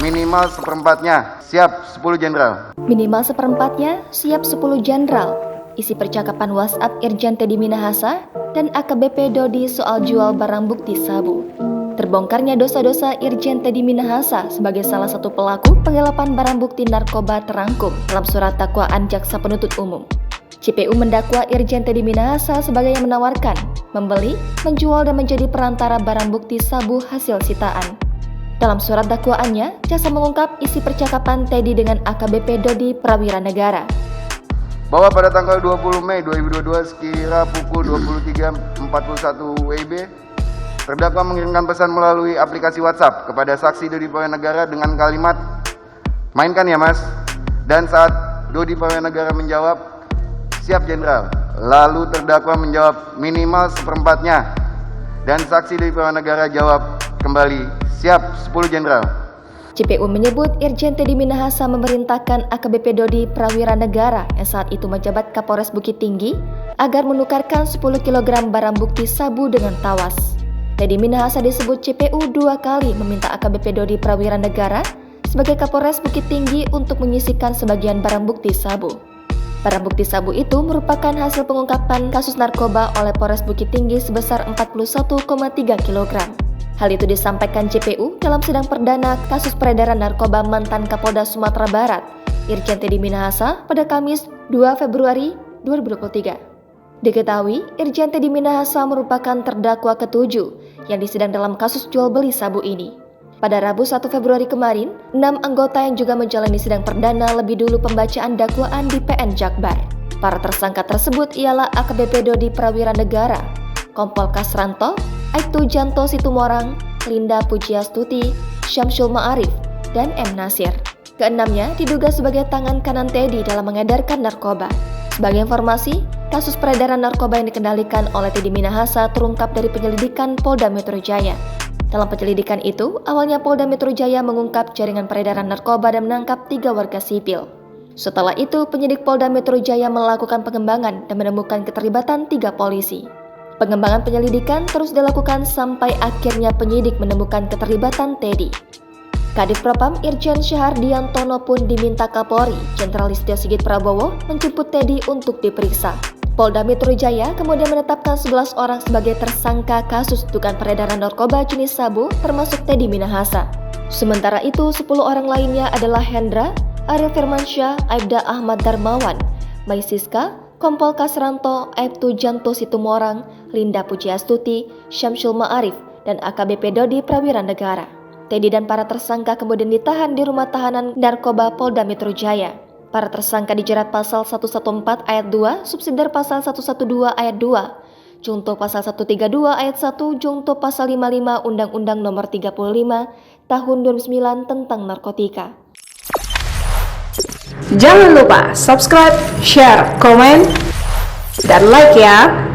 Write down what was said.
minimal seperempatnya, siap 10 jenderal. Minimal seperempatnya, siap 10 jenderal. Isi percakapan WhatsApp Irjen Teddy Minahasa dan AKBP Dodi soal jual barang bukti sabu. Terbongkarnya dosa-dosa Irjen Teddy Minahasa sebagai salah satu pelaku penggelapan barang bukti narkoba terangkum dalam surat dakwaan jaksa penuntut umum. JPU mendakwa Irjen Teddy Minahasa sebagai yang menawarkan, membeli, menjual dan menjadi perantara barang bukti sabu hasil sitaan. Dalam surat dakwaannya, jaksa mengungkap isi percakapan Teddy dengan AKBP Dodi Prawira Negara. Bahwa pada tanggal 20 Mei 2022 sekira pukul 23.41 WIB, terdakwa mengirimkan pesan melalui aplikasi WhatsApp kepada saksi Dodi Prawira Negara dengan kalimat, "Mainkan ya mas." Dan saat Dodi Prawira Negara menjawab, "Siap jenderal." Lalu terdakwa menjawab, "Minimal seperempatnya." Dan saksi Dodi Prawira Negara jawab kembali, "Siap 10 jenderal." JPU menyebut Irjen Teddy Minahasa memerintahkan AKBP Dodi Prawira Negara yang saat itu menjabat Kapolres Bukit Tinggi agar menukarkan 10 kg barang bukti sabu dengan tawas. Teddy Minahasa disebut JPU 2 kali meminta AKBP Dodi Prawira Negara sebagai Kapolres Bukit Tinggi untuk menyisihkan sebagian barang bukti sabu. Barang bukti sabu itu merupakan hasil pengungkapan kasus narkoba oleh Polres Bukit Tinggi sebesar 41,3 kg. Hal itu disampaikan JPU dalam sidang perdana kasus peredaran narkoba mantan Kapolda Sumatera Barat, Irjen Teddy Minahasa pada Kamis 2 Februari 2023. Diketahui, Irjen Teddy Minahasa merupakan terdakwa ketujuh yang disidang dalam kasus jual beli sabu ini. Pada Rabu 1 Februari kemarin, 6 anggota yang juga menjalani sidang perdana lebih dulu pembacaan dakwaan di PN Jakbar. Para tersangka tersebut ialah AKBP Dodi Prawira Negara, Kompol Kasranto, Aibtu Janto Situmorang, Linda Pujiastuti, Syamsul Ma'arif, dan M. Nasir. Keenamnya diduga sebagai tangan kanan Teddy dalam mengedarkan narkoba. Sebagai informasi, kasus peredaran narkoba yang dikendalikan oleh Teddy Minahasa terungkap dari penyelidikan Polda Metro Jaya. Dalam penyelidikan itu, awalnya Polda Metro Jaya mengungkap jaringan peredaran narkoba dan menangkap 3 warga sipil. Setelah itu, penyidik Polda Metro Jaya melakukan pengembangan dan menemukan keterlibatan 3 polisi. Pengembangan penyelidikan terus dilakukan sampai akhirnya penyidik menemukan keterlibatan Teddy. Kadif Propam Irjen Syahardiantono pun diminta Kapolri Jenderal Listio Sigit Prabowo menjemput Teddy untuk diperiksa. Polda Metro Jaya kemudian menetapkan 11 orang sebagai tersangka kasus dugaan peredaran narkoba jenis sabu termasuk Teddy Minahasa. Sementara itu 10 orang lainnya adalah Hendra, Ariel Firmansyah, Aibda Ahmad Darmawan, Mai Siska, Kompol Kasranto, Aibtu Janto Situmorang, Linda Pujiastuti, Syamsul Ma'arif, dan AKBP Dodi Prawira Negara. Teddy dan para tersangka kemudian ditahan di rumah tahanan narkoba Polda Metro Jaya. Para tersangka dijerat pasal 114 ayat 2, subsidiar pasal 112 ayat 2, junto pasal 132 ayat 1, junto pasal 55 Undang-Undang Nomor 35 Tahun 2009 tentang narkotika. Jangan lupa subscribe, share, komen, dan like ya.